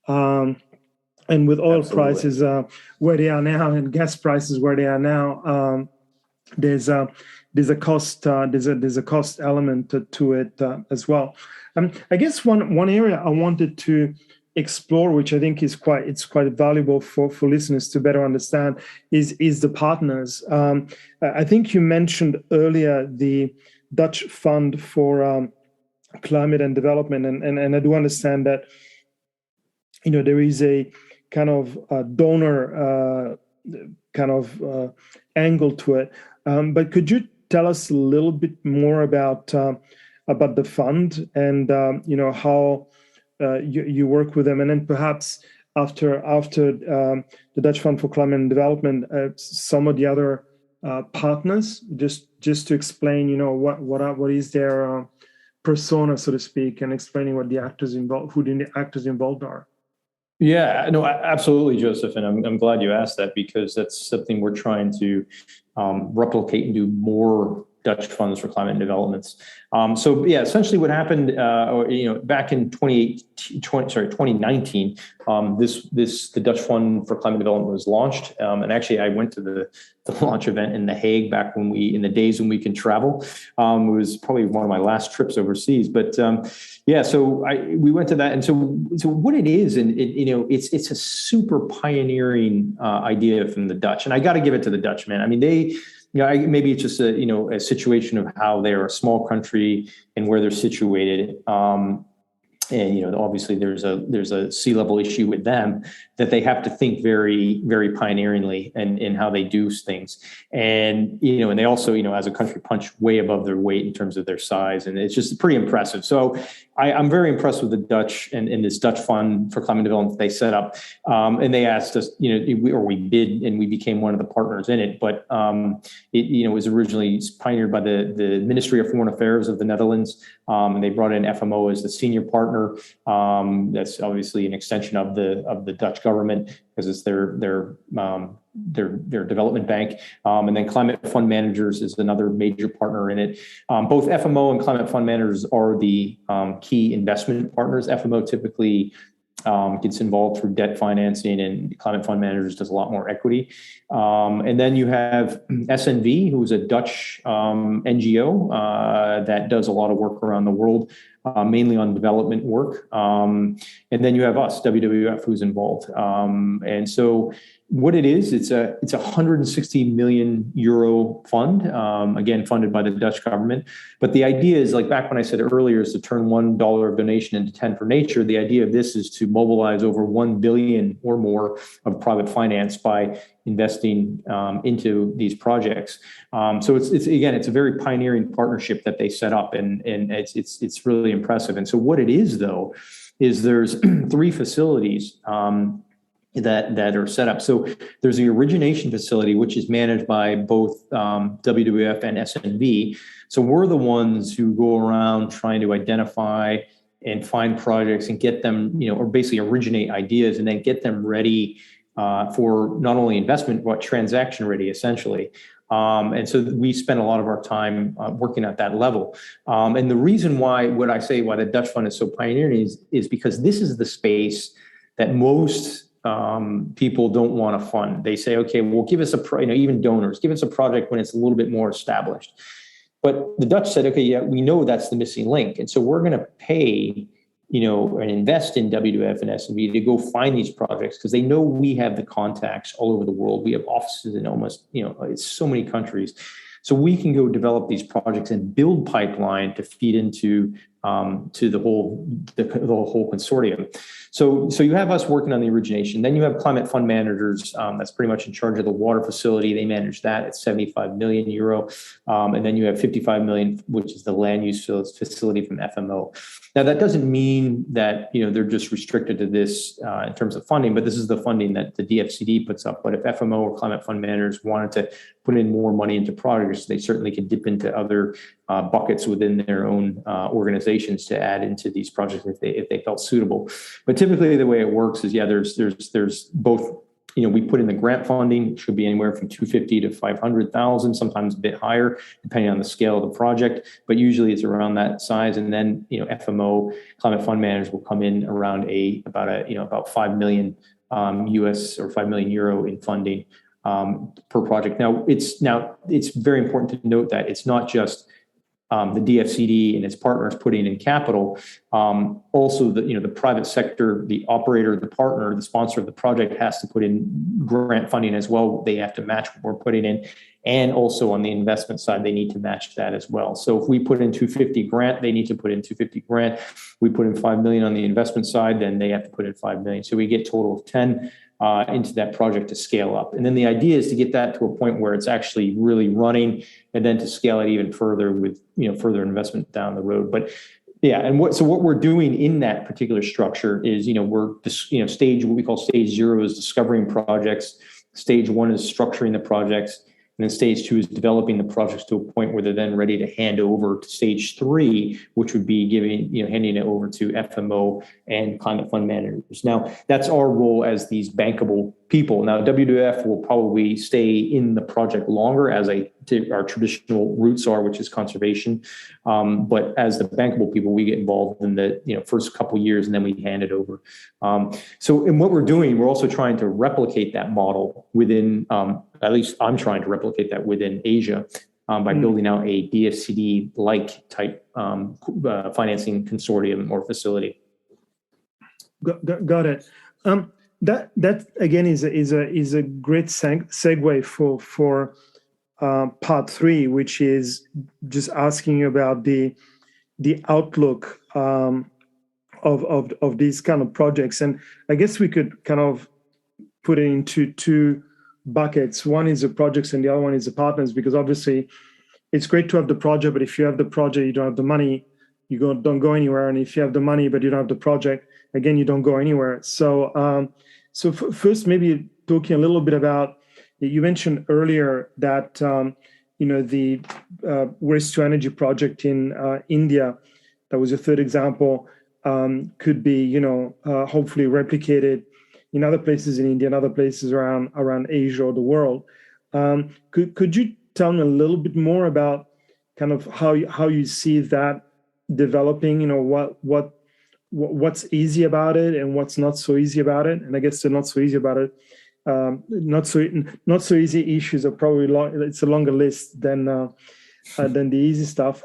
and with oil prices where they are now and gas prices where they are now, there's a cost element to it as well. I guess one area I wanted to explore, which I think is quite valuable for listeners to better understand, is the partners. I think you mentioned earlier the Dutch Fund for Climate and Development, and I do understand that there is a kind of donor angle to it. But could you tell us a little bit more about the fund and how you work with them, and then perhaps after the Dutch Fund for Climate and Development, some of the other partners, just to explain what is their persona, so to speak, and explaining what the actors involved, who the actors involved are. Yeah, no, absolutely, Joseph. And I'm glad you asked that, because that's something we're trying to replicate and do more Dutch funds for climate and developments. So yeah, essentially what happened, back in 2019, the Dutch Fund for Climate Development was launched. And actually I went to the launch event in The Hague back in the days when we can travel. It was probably one of my last trips overseas, but we went to that. And so what it is, and it's a super pioneering idea from the Dutch, and I got to give it to the Dutch, man. I mean, maybe it's just a situation of how they're a small country and where they're situated. And obviously there's a sea level issue with them, that they have to think very, very pioneeringly in how they do things. And and they also as a country punch way above their weight in terms of their size, and it's just pretty impressive. So I'm very impressed with the Dutch and this Dutch Fund for Climate Development they set up, and they asked us, we bid, and we became one of the partners in it. But it was originally pioneered by the Ministry of Foreign Affairs of the Netherlands, and they brought in FMO as the senior partner. That's obviously an extension of the Dutch government, because it's their development bank. And then Climate Fund Managers is another major partner in it. Both FMO and Climate Fund Managers are the key investment partners. FMO typically gets involved through debt financing, and Climate Fund Managers does a lot more equity. And then you have SNV, who's a Dutch NGO that does a lot of work around the world, mainly on development work. And then you have us, WWF, who's involved. And so what it is, it's a 160 million euro fund, again, funded by the Dutch government. But the idea is, like back when I said earlier, is to turn $1 of donation into 10 for nature. The idea of this is to mobilize over 1 billion or more of private finance by investing into these projects. So it's a very pioneering partnership that they set up, and it's really impressive. And so what it is, though, is there's 3 facilities that are set up. So there's the origination facility, which is managed by both WWF and SNV. So we're the ones who go around trying to identify and find projects and get them, or basically originate ideas and then get them ready for not only investment, but transaction ready, essentially. And so we spend a lot of our time working at that level. And the reason why the Dutch Fund is so pioneering is because this is the space that most people don't want to fund. They say, okay, well, give us even donors, give us a project when it's a little bit more established. But the Dutch said, okay, yeah, we know that's the missing link. And so we're going to pay, and invest in WWF and SNV to go find these projects, because they know we have the contacts all over the world. We have offices in almost, it's so many countries. So we can go develop these projects and build pipeline to feed into to the whole consortium. So you have us working on the origination. Then you have Climate Fund Managers. That's pretty much in charge of the water facility. They manage that at 75 million euro. And then you have 55 million, which is the land use facility from FMO. Now, that doesn't mean that, they're just restricted to this in terms of funding, but this is the funding that the DFCD puts up. But if FMO or Climate Fund Managers wanted to put in more money into projects, they certainly could dip into other buckets within their own organizations to add into these projects if they felt suitable. But typically the way it works is, there's both, we put in the grant funding, which could be anywhere from 250 to 500,000, sometimes a bit higher, depending on the scale of the project. But usually it's around that size. And then, FMO, Climate Fund Managers will come in around about 5 million US or 5 million euro in funding per project. Now it's very important to note that it's not just the DFCD and its partners putting in capital. Also, the private sector, the operator, the partner, the sponsor of the project has to put in grant funding as well. They have to match what we're putting in. And also on the investment side, they need to match that as well. So if we put in 250 grant, they need to put in 250 grant. We put in 5 million on the investment side, then they have to put in 5 million. So we get total of 10 into that project to scale up. And then the idea is to get that to a point where it's actually really running, and then to scale it even further with, further investment down the road. But yeah, and what we're doing in that particular structure is, we're what we call stage 0 is discovering projects. Stage 1 is structuring the projects. And then stage 2 is developing the projects to a point where they're then ready to hand over to stage 3, which would be handing it over to FMO and climate fund managers. Now, that's our role as these bankable people. Now, WWF will probably stay in the project longer, as our traditional roots are, which is conservation. But as the bankable people, we get involved in the first couple of years, and then we hand it over. So in what we're doing, we're also trying to replicate that model within, at least I'm trying to replicate that within Asia by building out a DFCD-like type financing consortium or facility. Got it. That again is a great segue for part 3, which is just asking you about the outlook of these kind of projects. And I guess we could kind of put it into 2 buckets. One is the projects and the other one is the partners, because obviously it's great to have the project, but if you have the project, you don't have the money, don't go anywhere. And if you have the money, but you don't have the project, again, you don't go anywhere. So, first, maybe talking a little bit about, you mentioned earlier that, the waste to energy project in India, that was a third example, could be, hopefully replicated in other places in India and other places around Asia or the world. Could you tell me a little bit more about kind of how you see that developing? What's easy about it and what's not so easy about it? And I guess the not so easy about it, not so easy issues are probably it's a longer list than the easy stuff.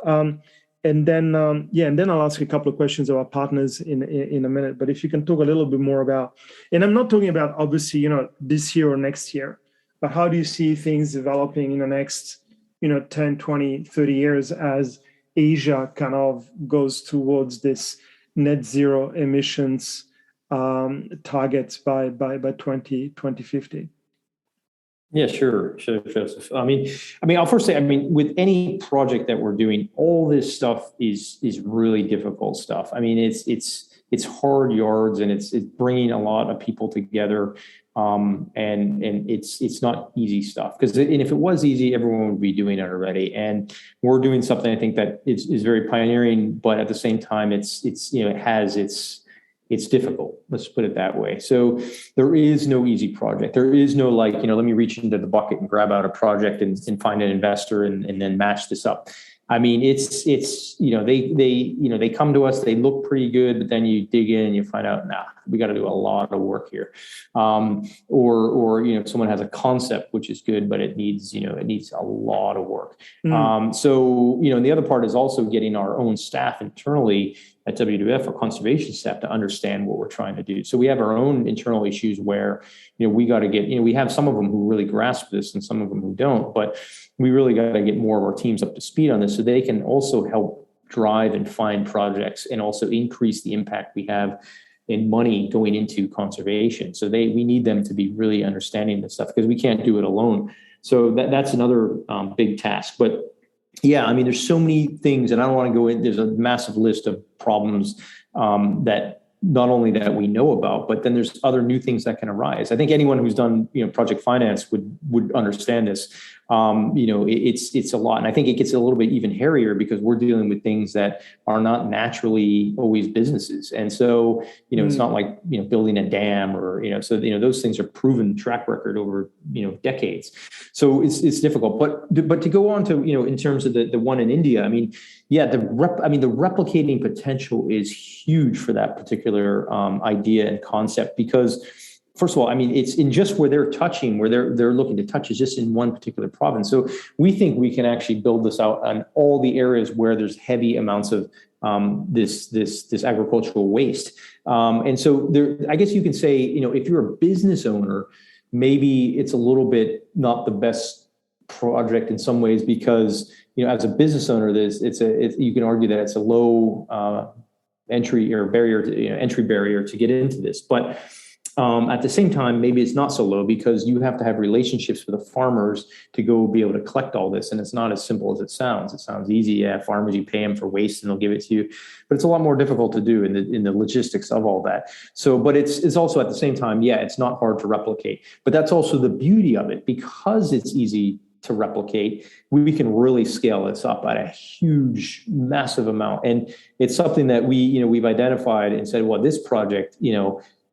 And then I'll ask a couple of questions about partners in a minute. But if you can talk a little bit more about, and I'm not talking about obviously this year or next year, but how do you see things developing in the next 10, 20, 30 years as Asia kind of goes towards this net zero emissions targets by 2050? Yeah, sure, Joseph. I mean, I'll first say, with any project that we're doing, all this stuff is really difficult stuff. I mean, it's hard yards, and it's bringing a lot of people together, and it's not easy stuff. Because if it was easy, everyone would be doing it already. And we're doing something I think that is very pioneering, but at the same time, it's difficult. Let's put it that way. So there is no easy project. There is no let me reach into the bucket and grab out a project and find an investor and then match this up. I mean, it's they come to us, they look pretty good, but then you dig in and you find out, we got to do a lot of work here. Or someone has a concept which is good, but it needs a lot of work. So the other part is also getting our own staff internally at WWF, or conservation staff, to understand what we're trying to do. So we have our own internal issues where we got to get, we have some of them who really grasp this and some of them who don't, but we really got to get more of our teams up to speed on this so they can also help drive and find projects and also increase the impact we have in money going into conservation. So we need them to be really understanding this stuff, because we can't do it alone. So that's another big task. But yeah, there's so many things, and I don't want to go in. There's a massive list of problems that not only that we know about, but then there's other new things that can arise. I think anyone who's done project finance would understand this. It's a lot, and I think it gets a little bit even hairier because we're dealing with things that are not naturally always businesses, and so it's not like building a dam or those things are proven track record over decades. So it's difficult, but to go on to in terms of the one in India, the replicating potential is huge for that particular idea and concept, because first of all, it's in just where they're touching, where they're looking to touch is just in one particular province. So we think we can actually build this out on all the areas where there's heavy amounts of this agricultural waste. And so I guess you can say, if you're a business owner, maybe it's a little bit not the best project in some ways, because as a business owner, you can argue that it's a low entry barrier to get into this, but at the same time, maybe it's not so low, because you have to have relationships with the farmers to go be able to collect all this. And it's not as simple as it sounds. It sounds easy. Yeah, farmers, you pay them for waste and they'll give it to you. But it's a lot more difficult to do in the logistics of all that. So, but it's also at the same time, it's not hard to replicate. But that's also the beauty of it, because it's easy to replicate, we can really scale this up at a huge, massive amount. And it's something that we've identified and said, well, this project,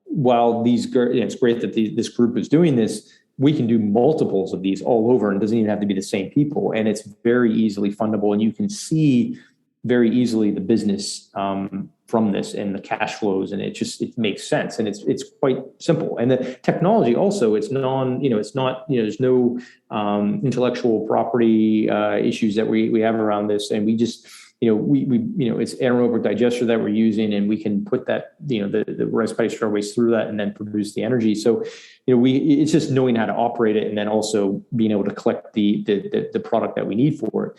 while it's great that this group is doing this, we can do multiples of these all over, and it doesn't even have to be the same people. And it's very easily fundable, and you can see very easily the business from this and the cash flows, and it makes sense, and it's quite simple. And the technology also, it's there's no intellectual property issues that we have around this, and we just it's anaerobic digester that we're using, and we can put that the rice paddy waste through that and then produce the energy. So it's just knowing how to operate it, and then also being able to collect the product that we need for it.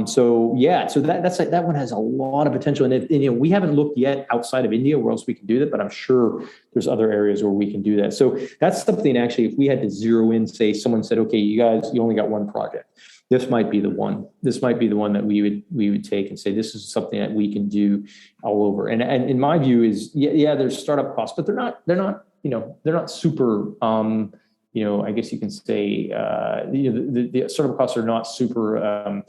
So that one has a lot of potential, and we haven't looked yet outside of India where else we can do that, but I'm sure there's other areas where we can do that. So that's something, actually, if we had to zero in, say someone said, okay, you guys, you only got one project. This might be the one. This might be the one that we would take and say, this is something that we can do all over. And in my view is, there's startup costs, but they're not super. I guess you can say the startup costs are not super.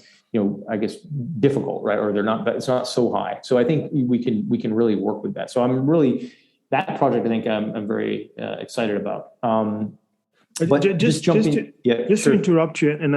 I guess difficult, right? Or it's not so high. So I think we can really work with that. So that project, I think I'm very excited about. But just to interrupt you, and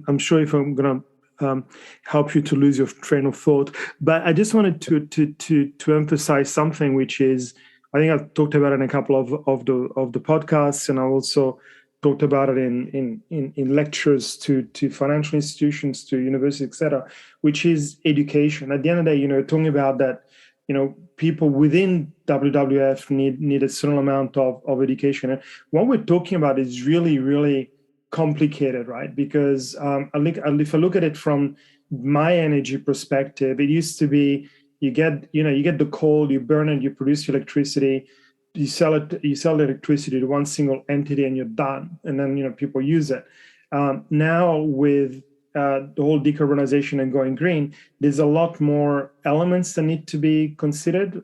I'm sure if I'm going to help you to lose your train of thought, but I just wanted to emphasize something, which is, I think I've talked about it in a couple of the podcasts, and I also talked about it in lectures to financial institutions, to universities, etc., which is education. At the end of the day, talking about that, people within WWF need a certain amount of education. And what we're talking about is really, really complicated, right? Because if I look at it from my energy perspective, it used to be you get the coal, you burn it, you produce electricity, you sell the electricity to one single entity, and you're done. And then people use it. Now with the whole decarbonization and going green, there's a lot more elements that need to be considered.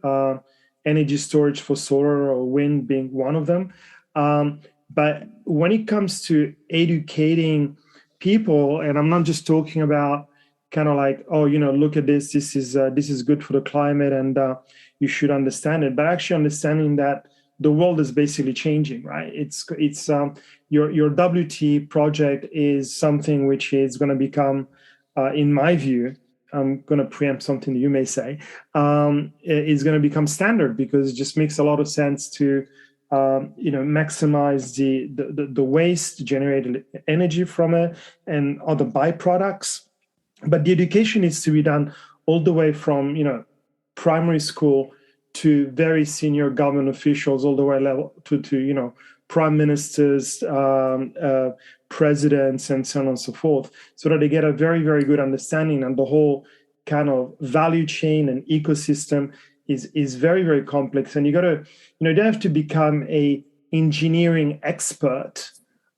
Energy storage for solar or wind being one of them. But when it comes to educating people, and I'm not just talking about kind of like, look at this. This is good for the climate, and you should understand it. But actually understanding that the world is basically changing, right? It's your WT project is something which is going to become, in my view, I'm going to preempt something that you may say, is going to become standard, because it just makes a lot of sense to maximize the waste, generate energy from it, and other byproducts. But the education needs to be done all the way from primary school to very senior government officials, all the way level to prime ministers, presidents, and so on and so forth, so that they get a very, very good understanding. And the whole kind of value chain and ecosystem is very, very complex. And you don't have to become a engineering expert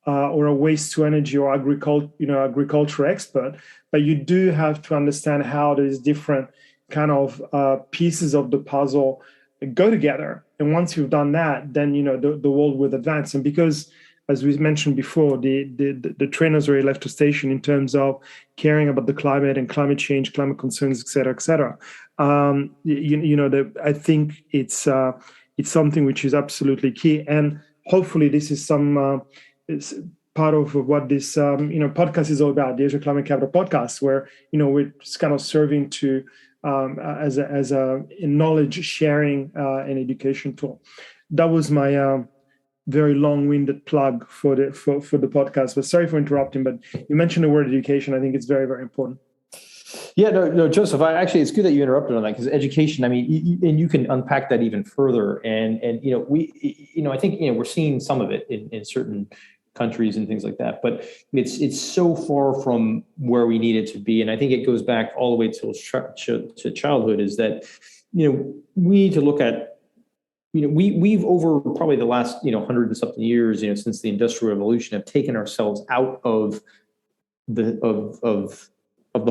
or a waste to energy or agriculture expert, but you do have to understand how these different kind of pieces of the puzzle go together. And once you've done that, then the world will advance. And because, as we mentioned before, the train has already left the station in terms of caring about the climate and climate change, climate concerns, et cetera, et cetera. I think it's something which is absolutely key. And hopefully this is it's part of what this podcast is all about, the Asia Climate Capital podcast, where we're just kind of serving to as a knowledge sharing and education tool. That was my very long-winded plug for the podcast. But sorry for interrupting. But you mentioned the word education. I think it's very, very important. Yeah, no, Joseph. It's good that you interrupted on that, because education. I mean, and you can unpack that even further. And I think we're seeing some of it in certain countries and things like that, but it's so far from where we need it to be. And I think it goes back all the way to childhood. Is that we need to look at we've over probably the last 100 and something years since the Industrial Revolution have taken ourselves out of the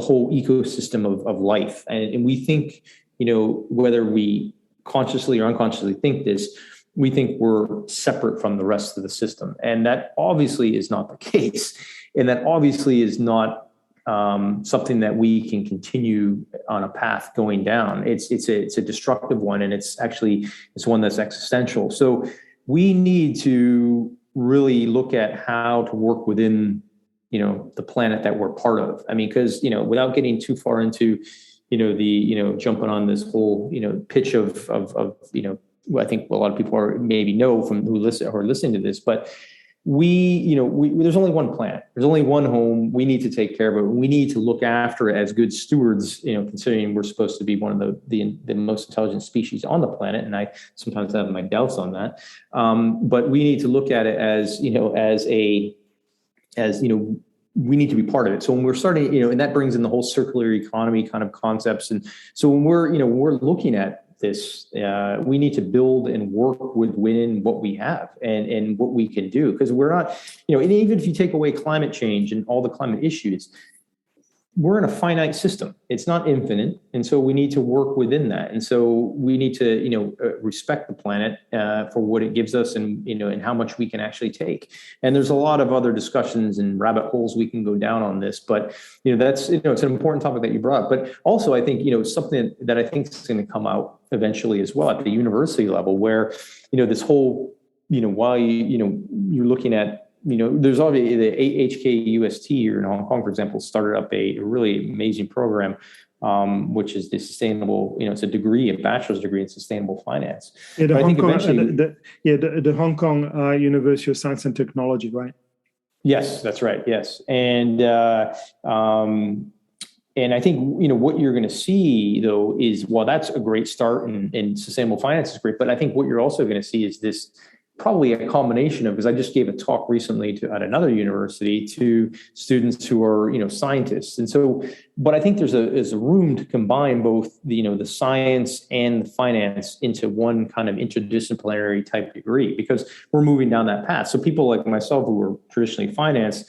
whole ecosystem of life, and we think whether we consciously or unconsciously think this, we think we're separate from the rest of the system. And that obviously is not the case. And that obviously is not something that we can continue on a path going down. It's a destructive one, and it's one that's existential. So we need to really look at how to work within, the planet that we're part of. I mean, because, without getting too far into, jumping on this whole, pitch of I think a lot of people know from who are listening to this, but there's only one planet. There's only one home. We need to take care of it. We need to look after it as good stewards, considering we're supposed to be one of the most intelligent species on the planet. And I sometimes have my doubts on that. But we need to look at it as we need to be part of it. So when we're starting, and that brings in the whole circular economy kind of concepts. And so when we're looking at this, we need to build and work within what we have and what we can do, because we're not, and even if you take away climate change and all the climate issues, we're in a finite system. It's not infinite. And so we need to work within that. And so we need to, respect the planet for what it gives us and, and how much we can actually take. And there's a lot of other discussions and rabbit holes we can go down on this, but, that's, it's an important topic that you brought up. But also I think, something that I think is going to come out eventually as well at the university level, where, this whole, while you're looking at, there's obviously the HKUST here in Hong Kong, for example, started up a really amazing program, which is the sustainable, it's a bachelor's degree in sustainable finance. Yeah, the Hong Kong University of Science and Technology, right? Yes, that's right. Yes. And I think, what you're going to see, though, is, well, that's a great start, and sustainable finance is great. But I think what you're also going to see is this, probably a combination of, because I just gave a talk recently at another university to students who are, scientists. And so, but I think there's a room to combine both the science and the finance into one kind of interdisciplinary type degree, because we're moving down that path. So people like myself who are traditionally finance,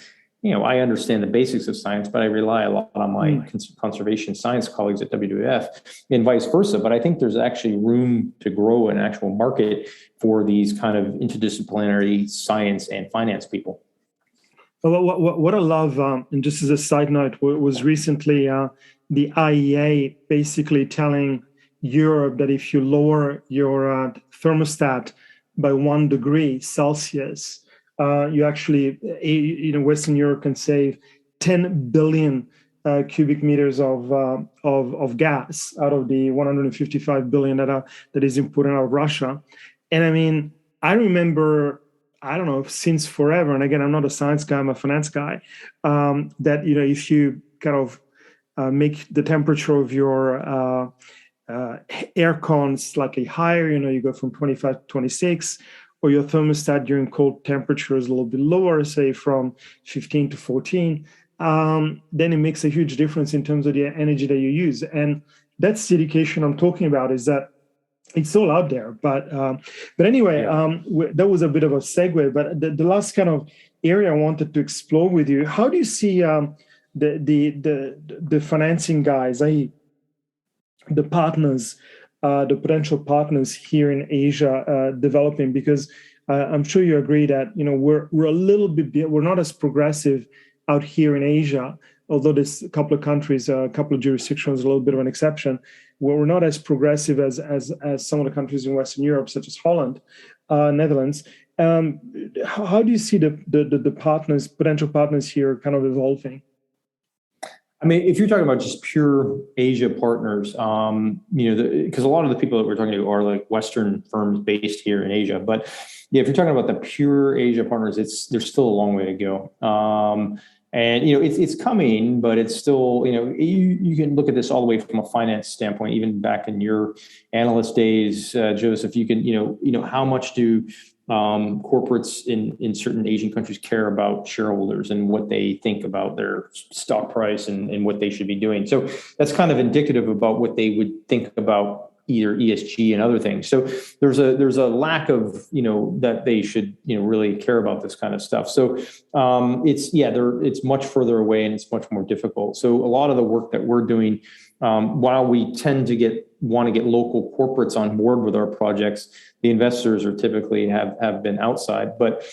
I understand the basics of science, but I rely a lot on my conservation science colleagues at WWF and vice versa. But I think there's actually room to grow an actual market for these kind of interdisciplinary science and finance people. Well, what I love, and just as a side note, was recently the IEA basically telling Europe that if you lower your thermostat by 1 degree Celsius, you actually, Western Europe can save 10 billion cubic meters of gas out of the 155 billion that is imported out of Russia. And I mean, I remember, I don't know, since forever, and again, I'm not a science guy, I'm a finance guy, that, if you kind of make the temperature of your air con slightly higher, you go from 25 to 26, or your thermostat during cold temperatures a little bit lower, say from 15 to 14, then it makes a huge difference in terms of the energy that you use. And that's the education I'm talking about, is that it's all out there. But anyway, that was a bit of a segue. But the last kind of area I wanted to explore with you, how do you see the financing guys, i.e. the partners, the potential partners here in Asia developing? Because I'm sure you agree that we're a little bit, we're not as progressive out here in Asia, although there's a couple of countries, a couple of jurisdictions, a little bit of an exception, where we're not as progressive as some of the countries in Western Europe, such as Holland, Netherlands. How do you see the partners, potential partners here, kind of evolving? I mean, if you're talking about just pure Asia partners, because a lot of the people that we're talking to are like Western firms based here in Asia. But yeah, if you're talking about the pure Asia partners, there's still a long way to go. And it's coming, but it's still, you can look at this all the way from a finance standpoint. Even back in your analyst days, Joseph, you can, how much do corporates in certain Asian countries care about shareholders and what they think about their stock price and what they should be doing. So that's kind of indicative about what they would think about either ESG and other things. So there's a lack of, that they should, really care about this kind of stuff. So it's much further away and it's much more difficult. So a lot of the work that we're doing, while we tend to want to get local corporates on board with our projects, the investors are typically have been outside. But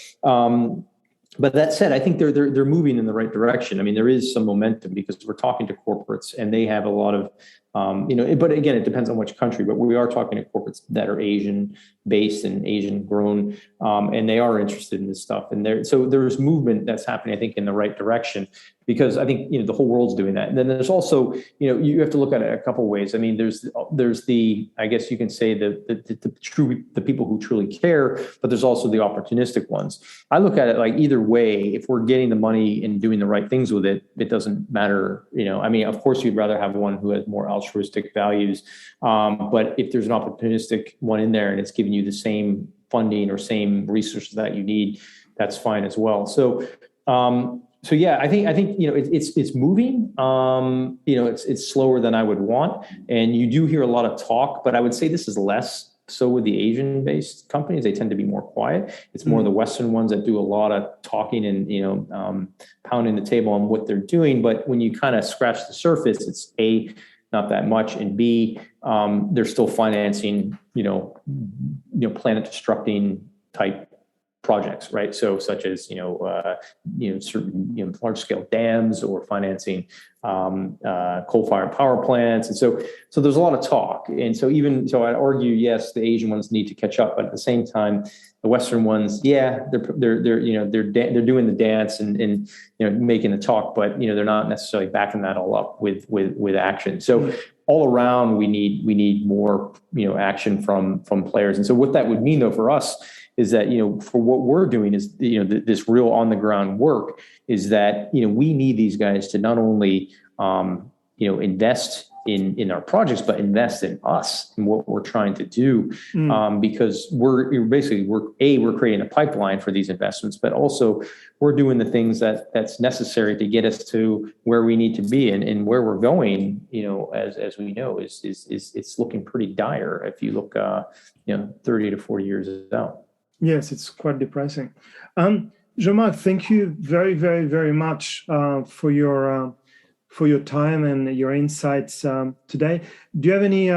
But that said, I think they're moving in the right direction. I mean, there is some momentum because we're talking to corporates and they have a lot of, but again, it depends on which country, but we are talking to corporates that are Asian based and Asian grown, and they are interested in this stuff. And there's movement that's happening, I think, in the right direction, because I think, the whole world's doing that. And then there's also, you have to look at it a couple of ways. I mean, there's the, I guess you can say the people who truly care, but there's also the opportunistic ones. I look at it like either way, if we're getting the money and doing the right things with it, it doesn't matter. I mean, of course, you'd rather have one who has more altruistic values. But if there's an opportunistic one in there and it's giving you the same funding or same resources that you need, that's fine as well. So yeah, I think it's moving. It's slower than I would want, and you do hear a lot of talk. But I would say this is less so with the Asian-based companies. They tend to be more quiet. It's more the Western ones that do a lot of talking and pounding the table on what they're doing. But when you kind of scratch the surface, it's A, not that much, and B, they're still financing planet destructing type projects, right? So such as certain large scale dams or financing coal-fired power plants, and so there's a lot of talk. And so I'd argue, yes, the Asian ones need to catch up, but at the same time, the Western ones, yeah, they're doing the dance and making the talk, but they're not necessarily backing that all up with action. So all around, we need more action from players. And so what that would mean though for us is that for what we're doing is this real on the ground work is that we need these guys to not only invest in our projects, but invest in us and what we're trying to do, because we're creating a pipeline for these investments, but also we're doing the things that's necessary to get us to where we need to be, and where we're going. As we know, is it's looking pretty dire if you look 30 to 40 years out. Yes, it's quite depressing. Jean-Marc, thank you very, very, very much for your time and your insights today. Do you have any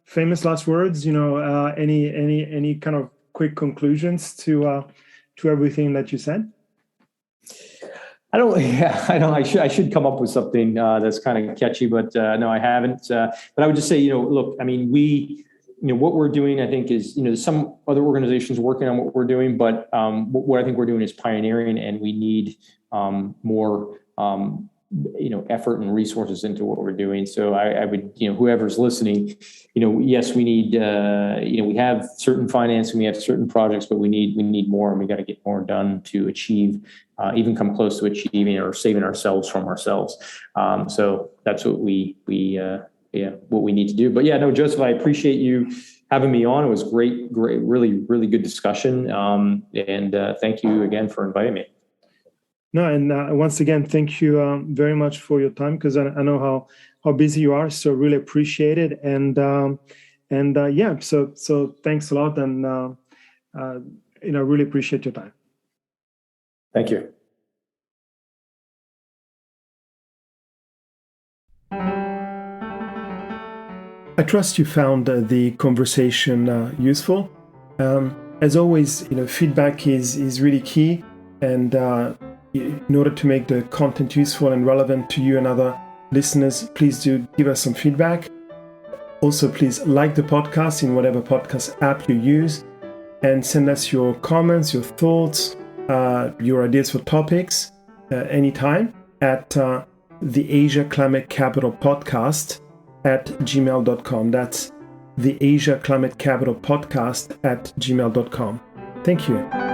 famous last words? Any kind of quick conclusions to everything that you said? I don't. I should come up with something that's kind of catchy, but no, I haven't. But I would just say, look, I mean, what we're doing, I think, is, some other organizations working on what we're doing, but what I think we're doing is pioneering, and we need more effort and resources into what we're doing. So I would, whoever's listening, yes, we need, we have certain financing, we have certain projects, but we need more, and we got to get more done to achieve, even come close to achieving or saving ourselves from ourselves. So that's what what we need to do. But yeah, no, Joseph, I appreciate you having me on. It was great, really, really good discussion. And thank you again for inviting me. No, and once again, thank you very much for your time, because I know how busy you are. So really appreciate it. And yeah, so thanks a lot, and really appreciate your time. Thank you. I trust you found the conversation useful. As always, feedback is really key, and in order to make the content useful and relevant to you and other listeners, please do give us some feedback. Also, please like the podcast in whatever podcast app you use, and send us your comments, your thoughts, your ideas for topics anytime at the Asia Climate Capital Podcast at gmail.com. That's the Asia Climate Capital Podcast at gmail.com. Thank you.